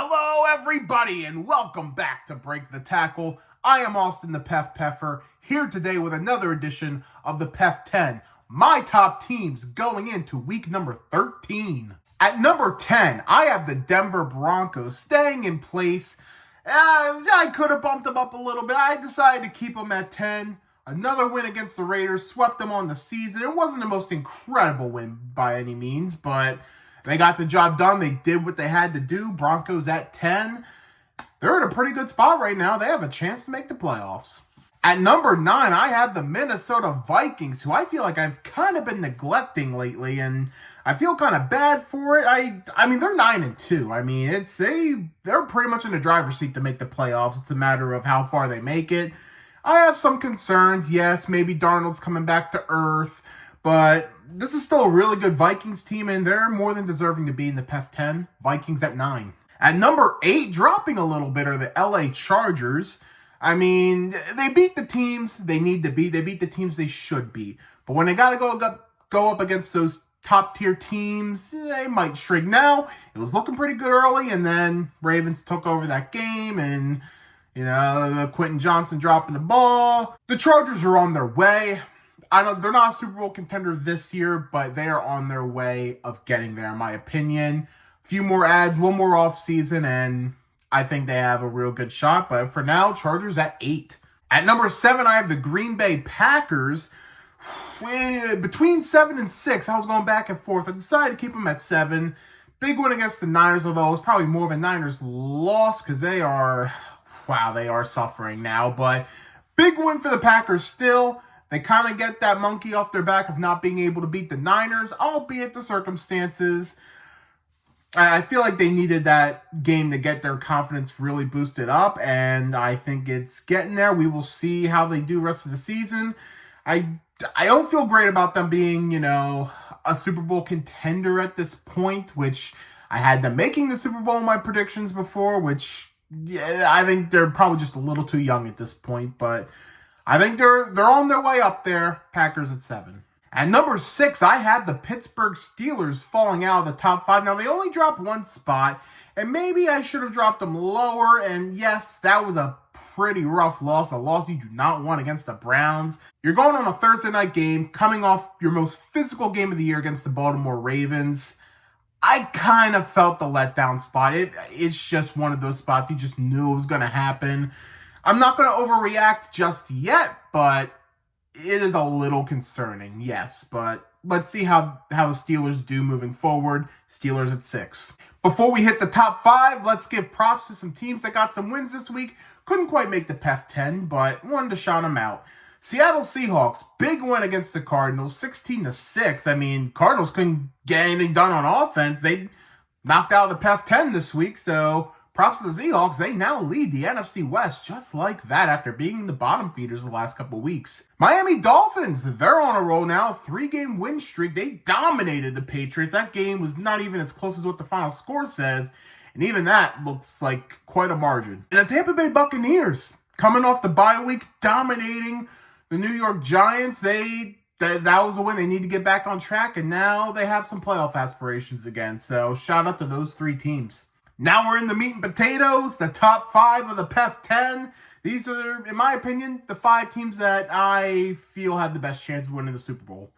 Hello, everybody, and welcome back to Break the Tackle. I am Austin the PEF, here today with another edition of the PEF 10, my top teams going into week number 13. At number 10, I have the Denver Broncos staying in place. I could have bumped them up a little bit. I decided to keep them at 10. Another win against the Raiders, swept them on the season. It wasn't the most incredible win by any means, but they got the job done. They did what they had to do. Broncos at 10. They're in a pretty good spot right now. They have a chance to make the playoffs. At number 9, I have the Minnesota Vikings, who I feel like I've kind of been neglecting lately, and I feel kind of bad for it. I mean, they're 9-2. I mean, they're pretty much in the driver's seat to make the playoffs. It's a matter of how far they make it. I have some concerns. Yes, maybe Darnold's coming back to earth, but this is still a really good Vikings team, and they're more than deserving to be in the PEF 10. Vikings at 9. At number 8, dropping a little bit, are the LA Chargers. I mean, they beat the teams they need to beat. They beat the teams they should beat. But when they got to go up against those top-tier teams, they might shrink. Now, it was looking pretty good early, and then Ravens took over that game, and, Quentin Johnson dropping the ball. The Chargers are on their way. They're not a Super Bowl contender this year, but they are on their way of getting there, in my opinion. A few more ads, one more offseason, and I think they have a real good shot. But for now, Chargers at 8. At number 7, I have the Green Bay Packers. Between 7 and 6, I was going back and forth. I decided to keep them at 7. Big win against the Niners, although it was probably more of a Niners loss because they are suffering now. But big win for the Packers still. They kind of get that monkey off their back of not being able to beat the Niners, albeit the circumstances. I feel like they needed that game to get their confidence really boosted up, and I think it's getting there. We will see how they do rest of the season. I don't feel great about them being, a Super Bowl contender at this point, which I had them making the Super Bowl in my predictions before, which, I think they're probably just a little too young at this point, but I think they're on their way up there. Packers at 7. At number 6, I have the Pittsburgh Steelers falling out of the top 5. Now, they only dropped one spot, and maybe I should have dropped them lower. And yes, that was a pretty rough loss, a loss you do not want against the Browns. You're going on a Thursday night game, coming off your most physical game of the year against the Baltimore Ravens. I kind of felt the letdown spot. It's just one of those spots you just knew it was going to happen. I'm not going to overreact just yet, but it is a little concerning, yes. But let's see how the Steelers do moving forward. Steelers at 6. Before we hit the top 5, let's give props to some teams that got some wins this week. Couldn't quite make the PEF 10, but wanted to shout them out. Seattle Seahawks, big win against the Cardinals, 16-6. I mean, Cardinals couldn't get anything done on offense. They knocked out the PEF 10 this week, so props to the Seahawks. They now lead the NFC West just like that after being the bottom feeders the last couple weeks. Miami Dolphins, they're on a roll now. 3-game win streak. They dominated the Patriots. That game was not even as close as what the final score says. And even that looks like quite a margin. And the Tampa Bay Buccaneers, coming off the bye week, dominating the New York Giants. That was a win. They need to get back on track. And now they have some playoff aspirations again. So shout out to those 3 teams. Now we're in the meat and potatoes, the top 5 of the PEF 10. These are, in my opinion, the 5 teams that I feel have the best chance of winning the Super Bowl.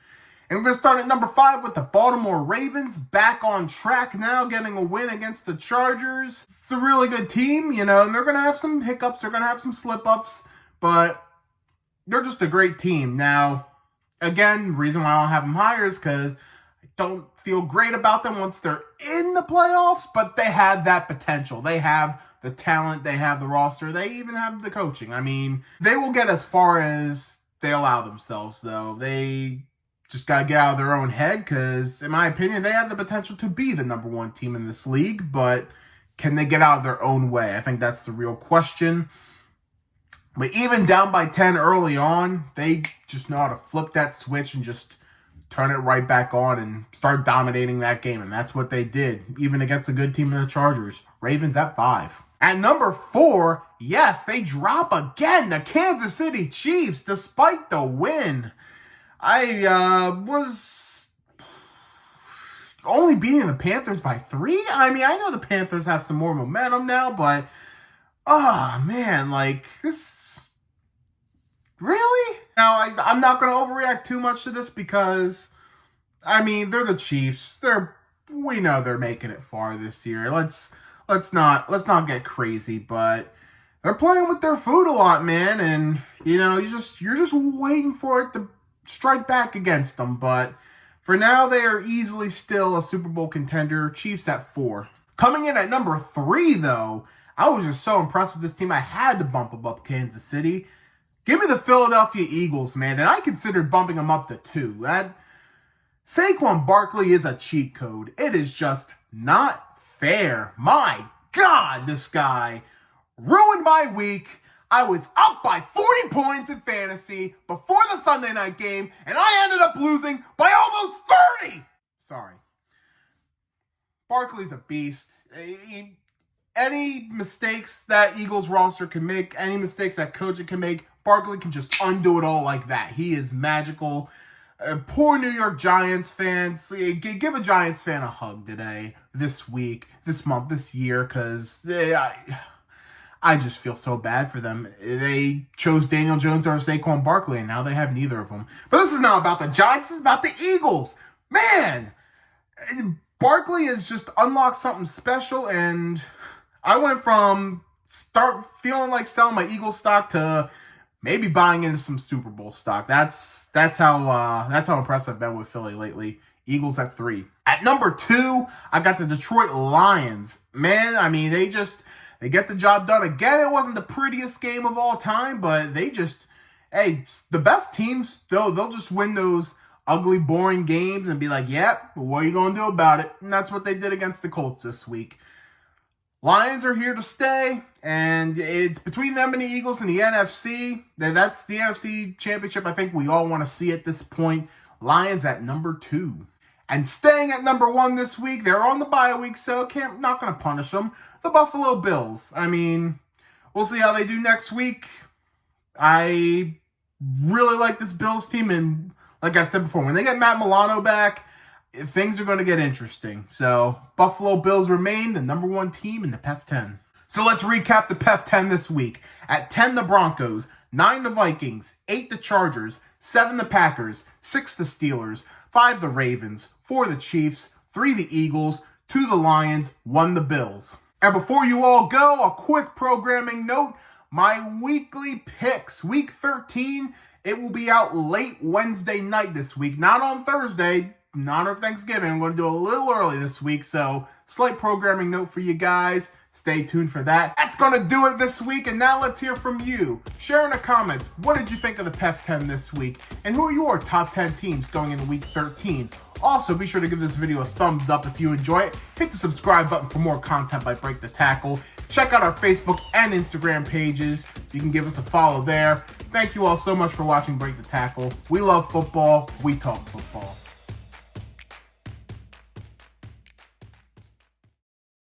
And we're going to start at number 5 with the Baltimore Ravens, back on track now, getting a win against the Chargers. It's a really good team, and they're going to have some hiccups, they're going to have some slip-ups, but they're just a great team. Now, again, the reason why I don't have them higher is because I don't feel great about them once they're in the playoffs, but they have that potential. They have the talent, they have the roster, they even have the coaching. I mean, they will get as far as they allow themselves, though. They just got to get out of their own head because, in my opinion, they have the potential to be the number 1 team in this league, but can they get out of their own way? I think that's the real question. But even down by 10 early on, they just know how to flip that switch and just turn it right back on and start dominating that game. And that's what they did, even against a good team in the Chargers. Ravens at 5. At number 4, yes, they drop again. The Kansas City Chiefs, despite the win. I was only beating the Panthers by 3? I mean, I know the Panthers have some more momentum now, but, oh, man, like, this, really? Now, I'm not going to overreact too much to this because, I mean, they're the Chiefs. We know they're making it far this year. Let's not get crazy, but they're playing with their food a lot, man, and, you know, you're just waiting for it to strike back against them, but for now, they are easily still a Super Bowl contender. Chiefs at 4. Coming in at number 3, though, I was just so impressed with this team, I had to bump them up Kansas City. Give me the Philadelphia Eagles, man, and I considered bumping them up to 2. Saquon Barkley is a cheat code. It is just not fair. My God, this guy ruined my week. I was up by 40 points in fantasy before the Sunday night game, and I ended up losing by almost 30! Sorry. Barkley's a beast. Any mistakes that Eagles roster can make, any mistakes that coaching can make, Barkley can just undo it all like that. He is magical. Poor New York Giants fans. Give a Giants fan a hug today, this week, this month, this year, because I just feel so bad for them. They chose Daniel Jones or Saquon Barkley, and now they have neither of them. But this is not about the Giants. This is about the Eagles. Man, Barkley has just unlocked something special, and I went from start feeling like selling my Eagles stock to maybe buying into some Super Bowl stock. That's how impressed I've been with Philly lately. Eagles at 3. At number 2, I got the Detroit Lions. Man, I mean, they get the job done. Again, it wasn't the prettiest game of all time, but the best teams, they'll just win those ugly, boring games and be like, yep, what are you going to do about it? And that's what they did against the Colts this week. Lions are here to stay, and it's between them and the Eagles in the NFC. That's the NFC Championship I think we all want to see at this point. Lions at number 2. And staying at number 1 this week, they're on the bye week, so not going to punish them. The Buffalo Bills. I mean, we'll see how they do next week. I really like this Bills team, and like I said before, when they get Matt Milano back, things are going to get interesting. So, Buffalo Bills remain the number 1 team in the PEF 10. So let's recap the PEF 10 this week. At 10, the Broncos. 9, the Vikings. 8, the Chargers. 7, the Packers. 6, the Steelers. 5, the Ravens. 4, the Chiefs. 3, the Eagles. 2, the Lions. 1, the Bills. And before you all go, a quick programming note. My weekly picks, week 13, it will be out late Wednesday night this week. Not on Thursday, not on Thanksgiving. I'm going to do a little early this week, so slight programming note for you guys. Stay tuned for that. That's going to do it this week, and now let's hear from you. Share in the comments, what did you think of the PEF 10 this week? And who are your top 10 teams going into week 13? Also, be sure to give this video a thumbs up if you enjoy it. Hit the subscribe button for more content by Break the Tackle. Check out our Facebook and Instagram pages. You can give us a follow there. Thank you all so much for watching Break the Tackle. We love football. We talk football.